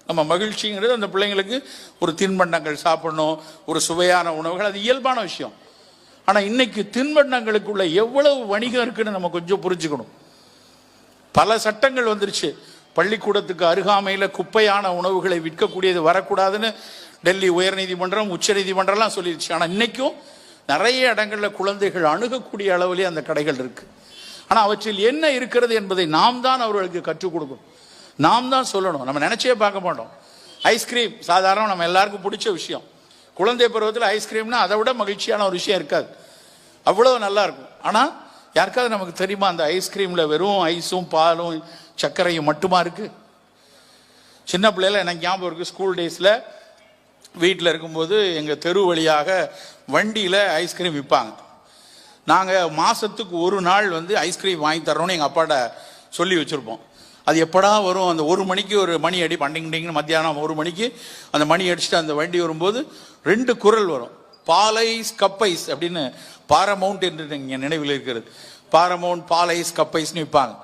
நம்ம மகிழ்ச்சிங்கிறது அந்த பிள்ளைங்களுக்கு ஒரு தின்பண்டங்கள் சாப்பிடணும், ஒரு சுவையான உணவுகள், அது இயல்பான விஷயம். ஆனால் இன்னைக்கு தின்பண்டங்களுக்குள்ள எவ்வளவு வணிகம் இருக்குன்னு நம்ம கொஞ்சம் புரிஞ்சுக்கணும். பல சட்டங்கள் வந்துருச்சு. பள்ளிக்கூடத்துக்கு அருகாமையில் குப்பையான உணவுகளை விற்கக்கூடியது வரக்கூடாதுன்னு டெல்லி உயர்நீதிமன்றம், உச்ச நீதிமன்றம்லாம் சொல்லிடுச்சு. ஆனால் இன்னைக்கும் நிறைய இடங்களில் குழந்தைகள் அணுகக்கூடிய அளவிலே அந்த கடைகள் இருக்கு. ஆனால் அவற்றில் என்ன இருக்கிறது என்பதை நாம் தான் அவர்களுக்கு கற்றுக் கொடுக்கணும், நாம் தான் சொல்லணும். நம்ம நினைச்சே பார்க்க மாட்டோம். ஐஸ்கிரீம் சாதாரண நம்ம எல்லாருக்கும் பிடிச்ச விஷயம். குழந்தை பருவத்தில் ஐஸ்கிரீம்னா அதை விட மகிழ்ச்சியான ஒரு விஷயம் இருக்காது, அவ்வளோ நல்லா இருக்கும். ஆனால் யாருக்காவது நமக்கு தெரியுமா அந்த ஐஸ்கிரீமில் வெறும் ஐஸும் பாலும் சர்க்கரையும் மட்டுமா இருக்கு? சின்ன பிள்ளைல எனக்கு ஞாபகம் இருக்கு, ஸ்கூல் டேஸில் வீட்டில் இருக்கும்போது எங்கள் தெரு வழியாக வண்டியில் ஐஸ்கிரீம் விற்பாங்க. நாங்கள் மாதத்துக்கு ஒரு நாள் ஐஸ்கிரீம் வாங்கி தரோன்னு எங்கள் அப்பாட்ட சொல்லி வச்சுருப்போம். அது எப்படா வரும், அந்த 1 மணிக்கு ஒரு மணி அடி பண்டிங்னு மத்தியானம் 1 மணிக்கு அந்த மணி அடிச்சுட்டு அந்த வண்டி வரும்போது 2 குரல் வரும், பாலைஸ் கப்பைஸ் அப்படின்னு. பாரமவுண்ட் என்று இங்கே நினைவில் இருக்கிறது. பாரமவுண்ட், பாலைஸ், கப்பைஸ்னு விற்பாங்க.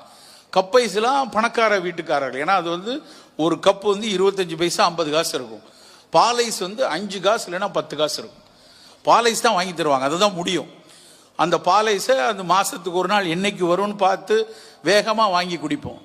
கப்பைஸ்லாம் பணக்கார வீட்டுக்காரர்கள். ஏன்னா அது ஒரு கப்பு 25 பைசா 50 காசு இருக்கும். பாலைஸ் 5 காசு இல்லைன்னா 10 காசு இருக்கும். பாலைஸ் தான் வாங்கி தருவாங்க, அதுதான் முடியும். அந்த பாலைஸை அந்த மாதத்துக்கு ஒரு நாள் என்னைக்கு வரும்னு பார்த்து வேகமாக வாங்கி குடிப்போம்.